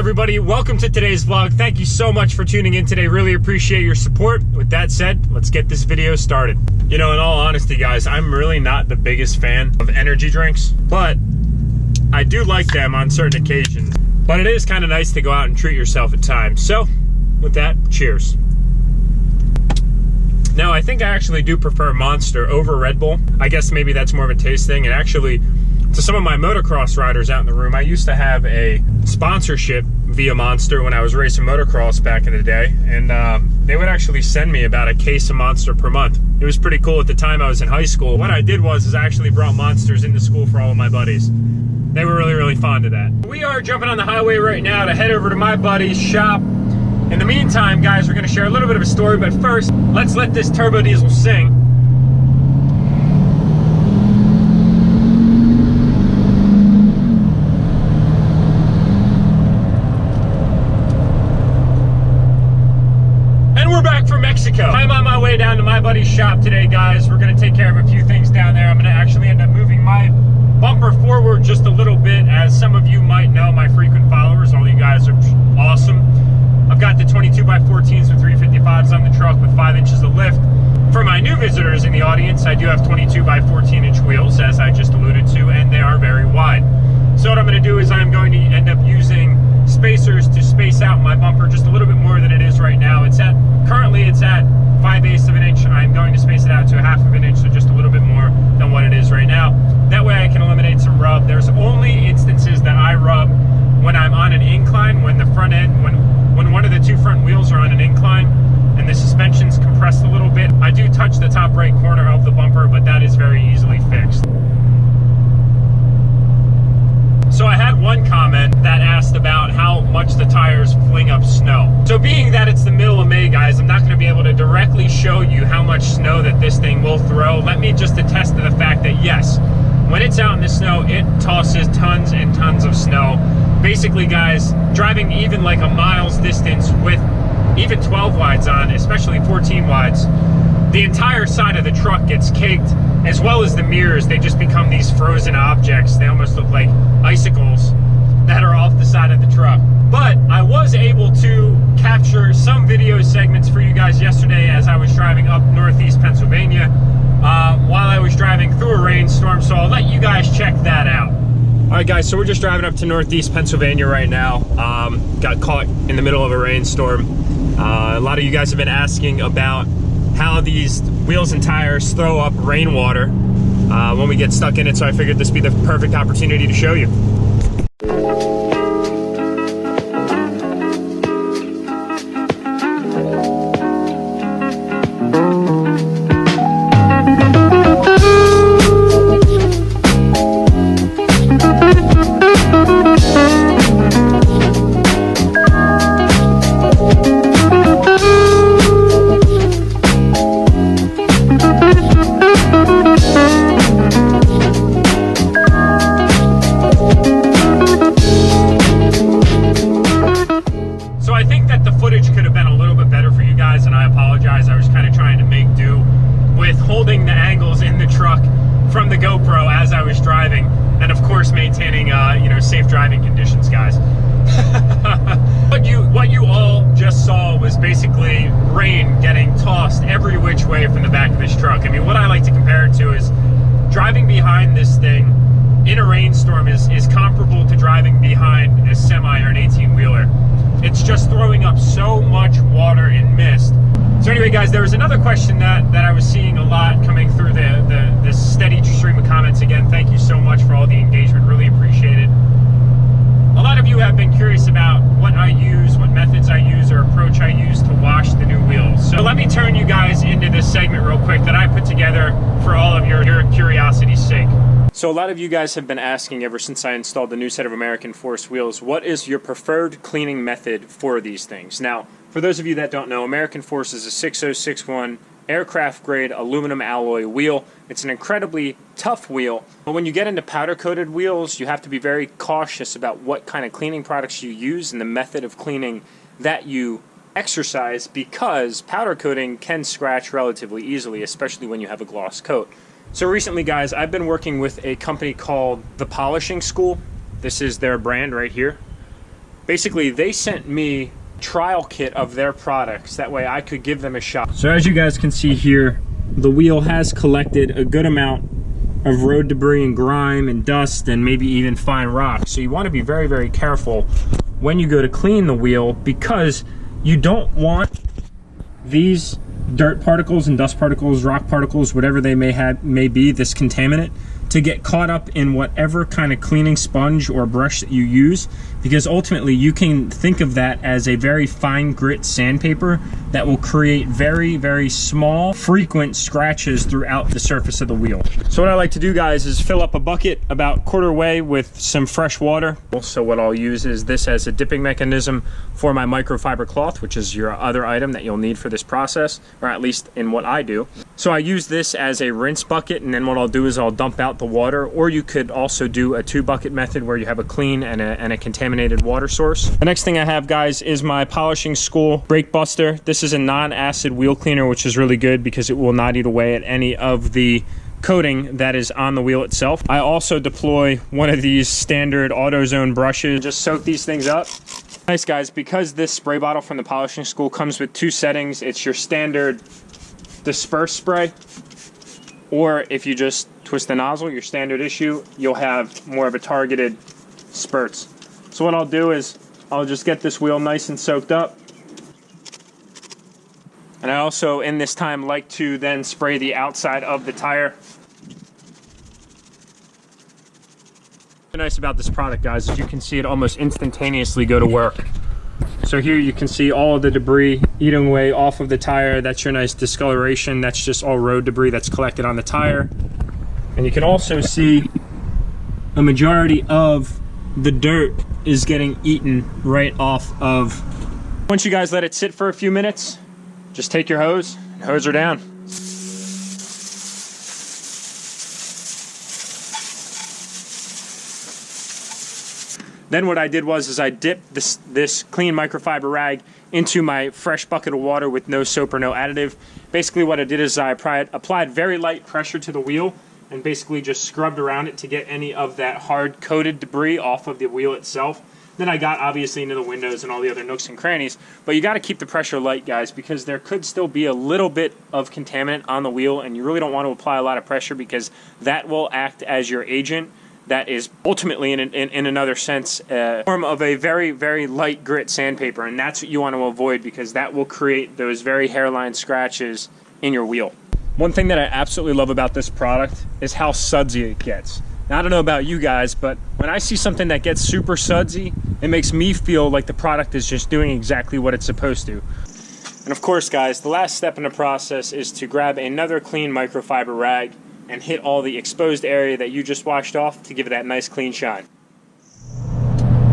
everybody, welcome to today's vlog. Thank you so much for tuning in today. Really appreciate your support. With that said, let's get this video started. You know, in all honesty, guys, I'm really not the biggest fan of energy drinks, but I do like them on certain occasions. But it is kind of nice to go out and treat yourself at times. So, with that, cheers. Now, I think I actually do prefer Monster over Red Bull. I guess maybe that's more of a taste thing. And actually, to some of my motocross riders out in the room, I used to have a sponsorship via Monster when I was racing motocross back in the day. And they would actually send me about a case of Monster per month. It was pretty cool at the time I was in high school. What I did was I actually brought Monsters into school for all of my buddies. They were really fond of that. We are jumping on the highway right now to head over to my buddy's shop. In the meantime, guys, we're gonna share a little bit of a story, but first, let's let this turbo diesel sing. And we're back from Mexico. I'm on my way down to my buddy's shop today, guys. We're gonna take care of a few things down there. I'm gonna actually end up moving my bumper forward just a little bit. As some of you might know, my frequent followers, all you guys are awesome. I've got the 22x14s with 355s on the truck with 5 inches of lift. For my new visitors in the audience, I do have 22x14 inch wheels, as I just alluded to, and they are very wide. So what I'm going to do is I'm going to end up using spacers to space out my bumper just a little bit more than it is right now. Currently it's at 5/8 of an inch. I'm going to space it out to 1/2 of an inch, so just a little bit more than what it is right now. That way I can eliminate some rub. There's only instances that I rub when I'm on an incline, when the front end, when one of the two front wheels are on an incline and the suspension's compressed a little bit. I do touch the top right corner of the bumper, but that is very easily fixed. So I had one comment that asked about how much the tires fling up snow. So being that it's the middle of May, guys, I'm not going to be able to directly show you how much snow that this thing will throw. Let me just attest to the fact that yes, when it's out in the snow, it tosses tons and tons of snow. Basically, guys, driving even like a mile's distance with even 12 wides on, especially 14 wides, the entire side of the truck gets caked, as well as the mirrors. They just become these frozen objects. They almost look like icicles that are off the side of the truck. But I was able to capture some video segments for you guys yesterday as I was driving up northeast Pennsylvania while I was driving through a rainstorm, so I'll let you guys check that out. All right, guys, so we're just driving up to northeast Pennsylvania right now. Got caught in the middle of a rainstorm. A lot of you guys have been asking about how these wheels and tires throw up rainwater when we get stuck in it, so I figured this would be the perfect opportunity to show you. Holding the angles in the truck from the GoPro as I was driving, and of course maintaining you know, safe driving conditions, guys. What you all just saw was basically rain getting tossed every which way from the back of this truck. I mean, what I like to compare it to is driving behind this thing in a rainstorm is comparable to driving behind a semi or an 18-wheeler. It's just throwing up so much water and mist. So anyway, guys, there was another question that I was seeing a lot coming through the steady stream of comments. Again, thank you so much for all the engagement. Really appreciate it. A lot of you have been curious about what I use, what methods I use or approach I use to wash the new wheels. So let me turn you guys into this segment real quick that I put together for all of your curiosity's sake. So a lot of you guys have been asking ever since I installed the new set of American Force wheels, what is your preferred cleaning method for these things? Now, for those of you that don't know, American Force is a 6061 aircraft grade aluminum alloy wheel. It's an incredibly tough wheel, but when you get into powder coated wheels, you have to be very cautious about what kind of cleaning products you use and the method of cleaning that you exercise, because powder coating can scratch relatively easily, especially when you have a gloss coat. So recently, guys, I've been working with a company called The Polishing School. This is their brand right here. basically they sent me trial kit of their products. That way I could give them a shot. So as you guys can see here, the wheel has collected a good amount of road debris and grime and dust and maybe even fine rock. So you want to be very, very careful when you go to clean the wheel, because you don't want these dirt particles and dust particles, rock particles, whatever they may be, this contaminant, to get caught up in whatever kind of cleaning sponge or brush that you use, because ultimately you can think of that as a very fine grit sandpaper that will create very, very small, frequent scratches throughout the surface of the wheel. So what I like to do, guys, is fill up a bucket about quarter way with some fresh water. Also, what I'll use is this as a dipping mechanism for my microfiber cloth, which is your other item that you'll need for this process, or at least in what I do. So I use this as a rinse bucket, and then what I'll do is I'll dump out the water, or you could also do a 2-bucket method where you have a clean and a contaminated water source. The next thing I have, guys, is my polishing school brake buster. This is a non-acid wheel cleaner, which is really good because it will not eat away at any of the coating that is on the wheel itself. I also deploy one of these standard AutoZone brushes. Just soak these things up. Nice, guys, because this spray bottle from the polishing school comes with 2 settings. It's your standard disperse spray, or if you just twist the nozzle, your standard issue, you'll have more of a targeted spurts. So what I'll do is I'll just get this wheel nice and soaked up. And I also, in this time, like to then spray the outside of the tire. What's nice about this product, guys, is you can see it almost instantaneously go to work. So here you can see all of the debris eating away off of the tire. That's your nice discoloration. That's just all road debris that's collected on the tire. And you can also see a majority of the dirt is getting eaten right off of. Once you guys let it sit for a few minutes, just take your hose and hose her down. Then what I did was I dipped this clean microfiber rag into my fresh bucket of water with no soap or no additive. Basically what I did is I applied very light pressure to the wheel and basically just scrubbed around it to get any of that hard coated debris off of the wheel itself. Then I got obviously into the windows and all the other nooks and crannies, but you got to keep the pressure light, guys, because there could still be a little bit of contaminant on the wheel, and you really don't want to apply a lot of pressure because that will act as your agent. That is ultimately, in another sense, a form of a very, very light grit sandpaper, and that's what you want to avoid because that will create those very hairline scratches in your wheel. One thing that I absolutely love about this product is how sudsy it gets. Now, I don't know about you guys, but when I see something that gets super sudsy, it makes me feel like the product is just doing exactly what it's supposed to. And of course, guys, the last step in the process is to grab another clean microfiber rag and hit all the exposed area that you just washed off to give it that nice clean shine.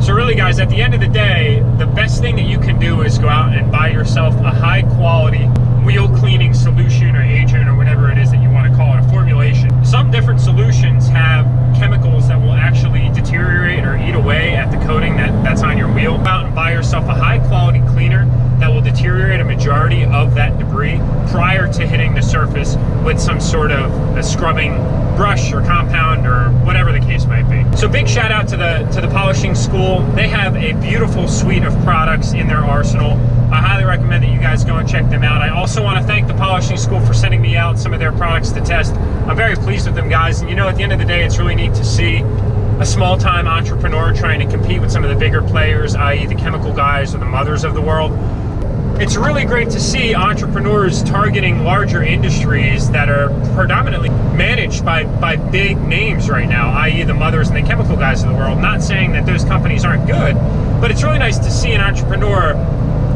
So really, guys, at the end of the day, the best thing that you can do is go out and buy yourself a high quality wheel cleaning solution or agent or whatever it is that you want to call it, a formulation. Some different solutions have chemicals that will actually deteriorate or eat away at the coating that's on your wheel. Go out and buy yourself a high quality cleaner that will deteriorate a majority of that debris prior to hitting the surface with some sort of a scrubbing brush or compound or whatever the case might be. So big shout out to the polishing school. They have a beautiful suite of products in their arsenal. I highly recommend that you guys go and check them out. I also want to thank the polishing school for sending me out some of their products to test. I'm very pleased with them, guys. And you know, at the end of the day, it's really neat to see a small-time entrepreneur trying to compete with some of the bigger players, i.e. the chemical guys or the mothers of the world. It's really great to see entrepreneurs targeting larger industries that are predominantly managed by big names right now, i.e. the mothers and the chemical guys of the world. Not saying that those companies aren't good, but it's really nice to see an entrepreneur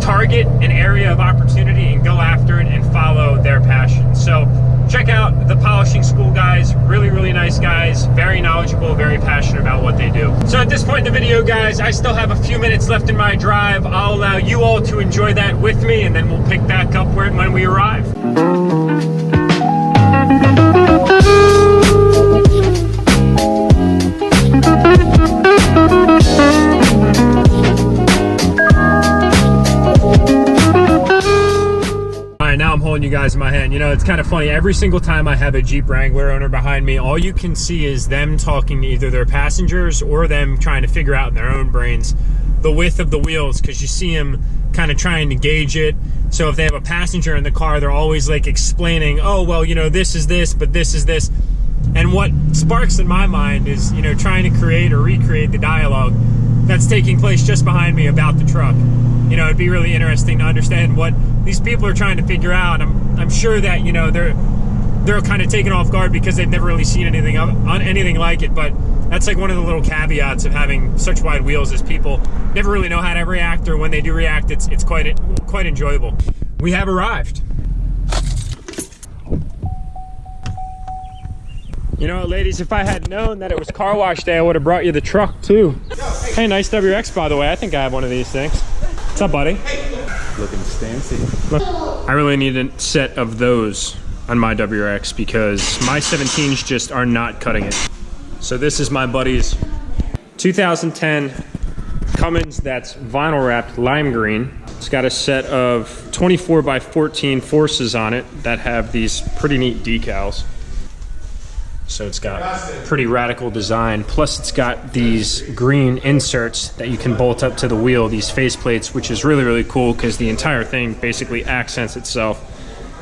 target an area of opportunity and go after it and follow their passion. So check out the polishing school guys. Really, really nice guys, very knowledgeable, very passionate about what they do. So at this point in the video, guys, I still have a few minutes left in my drive. I'll allow you all to enjoy that with me, and then we'll pick back up when we arrive. Now I'm holding you guys in my hand. You know, it's kind of funny. Every single time I have a Jeep Wrangler owner behind me, all you can see is them talking to either their passengers or them trying to figure out in their own brains the width of the wheels, because you see them kind of trying to gauge it. So if they have a passenger in the car, they're always like explaining, oh, well, you know, this is this, but this is this. And what sparks in my mind is, you know, trying to create or recreate the dialogue that's taking place just behind me about the truck. You know, it'd be really interesting to understand what these people are trying to figure out. I'm sure that, you know, they're kind of taken off guard because they've never really seen anything like it. But that's like one of the little caveats of having such wide wheels, is people never really know how to react, or when they do react, it's quite enjoyable. We have arrived. You know what, ladies, if I had known that it was car wash day, I would have brought you the truck too. Hey, nice WRX, by the way. I think I have one of these things. What's up, buddy? Looking fancy. Look, I really need a set of those on my WRX because my 17s just are not cutting it. So this is my buddy's 2010 Cummins that's vinyl wrapped lime green. It's got a set of 24x14 forces on it that have these pretty neat decals. So it's got pretty radical design. Plus it's got these green inserts that you can bolt up to the wheel, these face plates, which is really, really cool because the entire thing basically accents itself.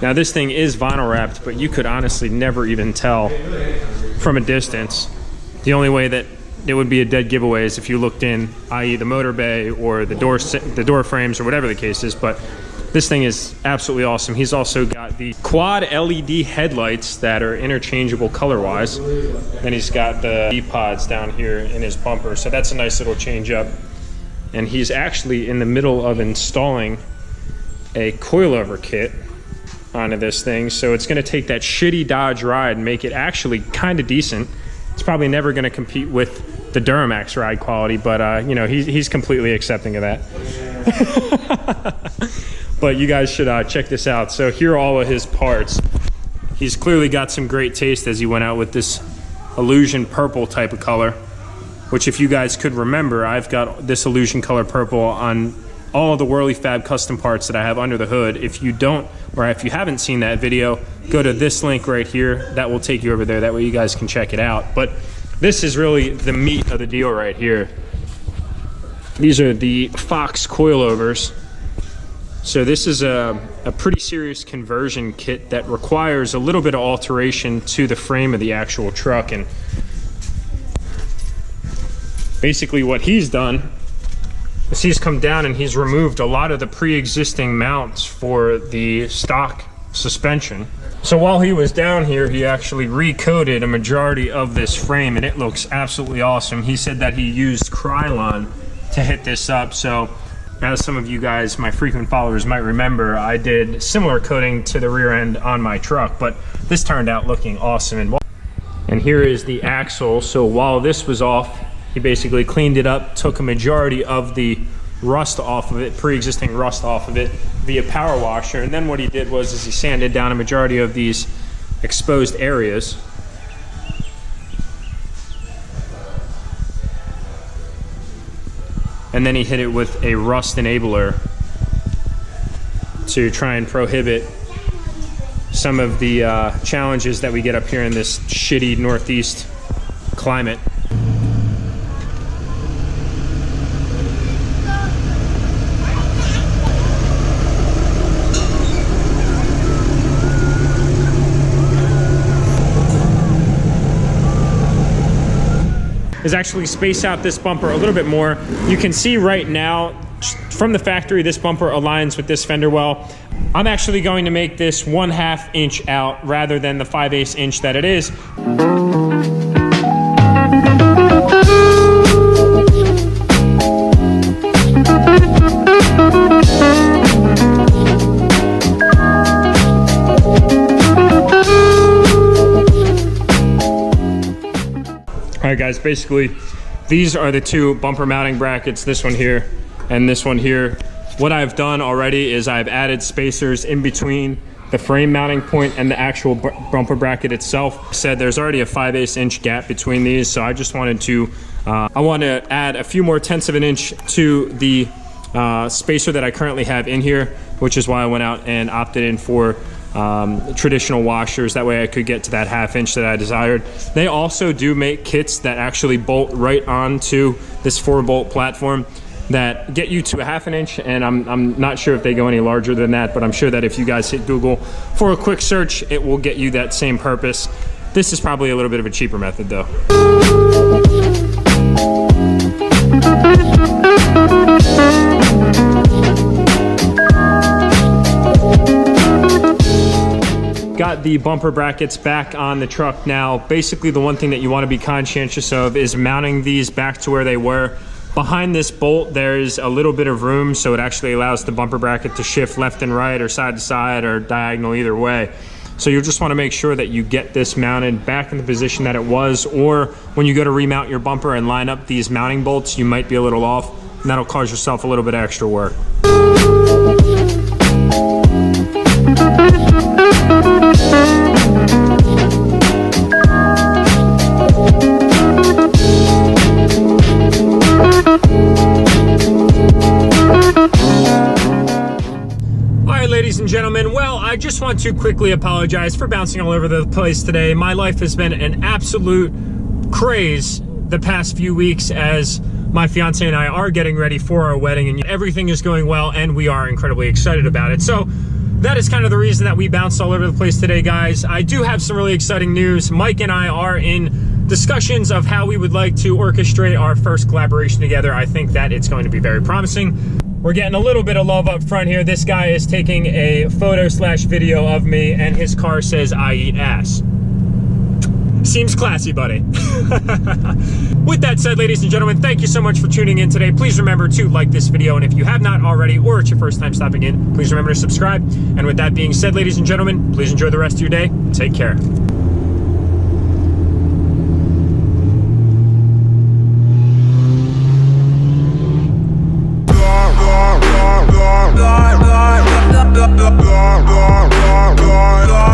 Now this thing is vinyl wrapped, but you could honestly never even tell from a distance. The only way that it would be a dead giveaway is if you looked in, i.e. the motor bay or the door frames or whatever the case is, but this thing is absolutely awesome. He's also got the quad LED headlights that are interchangeable color-wise. Then he's got the D-pods down here in his bumper, so that's a nice little change up. And he's actually in the middle of installing a coilover kit onto this thing, so it's going to take that shitty Dodge ride and make it actually kind of decent. It's probably never going to compete with the Duramax ride quality, but you know, he's completely accepting of that. But you guys should check this out. So here are all of his parts. He's clearly got some great taste as he went out with this illusion purple type of color, which, if you guys could remember, I've got this illusion color purple on all of the Whirly Fab custom parts that I have under the hood. If you don't, or if you haven't seen that video, go to this link right here. That will take you over there. That way you guys can check it out. But this is really the meat of the deal right here. These are the Fox coilovers. So this is a pretty serious conversion kit that requires a little bit of alteration to the frame of the actual truck. And basically what he's done is he's come down and he's removed a lot of the pre-existing mounts for the stock suspension. So while he was down here, he actually recoated a majority of this frame, and it looks absolutely awesome. He said that he used Krylon to hit this up. So as some of you guys, my frequent followers, might remember, I did similar coating to the rear end on my truck, but this turned out looking awesome. And here is the axle. So while this was off, he basically cleaned it up, took a majority of the rust off of it, pre-existing rust off of it, via power washer. And then what he did was he sanded down a majority of these exposed areas. And then he hit it with a rust enabler to try and prohibit some of the challenges that we get up here in this shitty Northeast climate. Is actually space out this bumper a little bit more. You can see right now from the factory this bumper aligns with this fender well. I'm actually going to make this 1/2 inch out rather than the 5/8 inch that it is. All right, guys, basically these are the two bumper mounting brackets, this one here and this one here. What I've done already is I've added spacers in between the frame mounting point and the actual bumper bracket itself. Said there's already a 5/8 inch gap between these, so I just wanted to I want to add a few more tenths of an inch to the spacer that I currently have in here, which is why I went out and opted in for traditional washers. That way I could get to that 1/2 inch that I desired. They also do make kits that actually bolt right onto this 4-bolt platform. that get you to a 1/2 inch, and I'm not sure if they go any larger than that, but I'm sure that if you guys hit Google for a quick search, it will get you that same purpose. This is probably a little bit of a cheaper method though. Got the bumper brackets back on the truck now. Basically, the one thing that you want to be conscientious of is mounting these back to where they were. Behind this bolt, there's a little bit of room, so it actually allows the bumper bracket to shift left and right or side to side or diagonal either way. So you'll just want to make sure that you get this mounted back in the position that it was, or when you go to remount your bumper and line up these mounting bolts, you might be a little off, and that'll cause yourself a little bit of extra work. Ladies and gentlemen, well, I just want to quickly apologize for bouncing all over the place today. My life has been an absolute craze the past few weeks as my fiance and I are getting ready for our wedding, and everything is going well and we are incredibly excited about it. So that is kind of the reason that we bounced all over the place today, guys. I do have some really exciting news. Mike and I are in discussions of how we would like to orchestrate our first collaboration together. I think that it's going to be very promising. We're getting a little bit of love up front here. This guy is taking a photo/video of me, and his car says, "I eat ass." Seems classy, buddy. With that said, ladies and gentlemen, thank you so much for tuning in today. Please remember to like this video, and if you have not already, or it's your first time stopping in, please remember to subscribe. And with that being said, ladies and gentlemen, please enjoy the rest of your day. Take care. La la la la la la la la la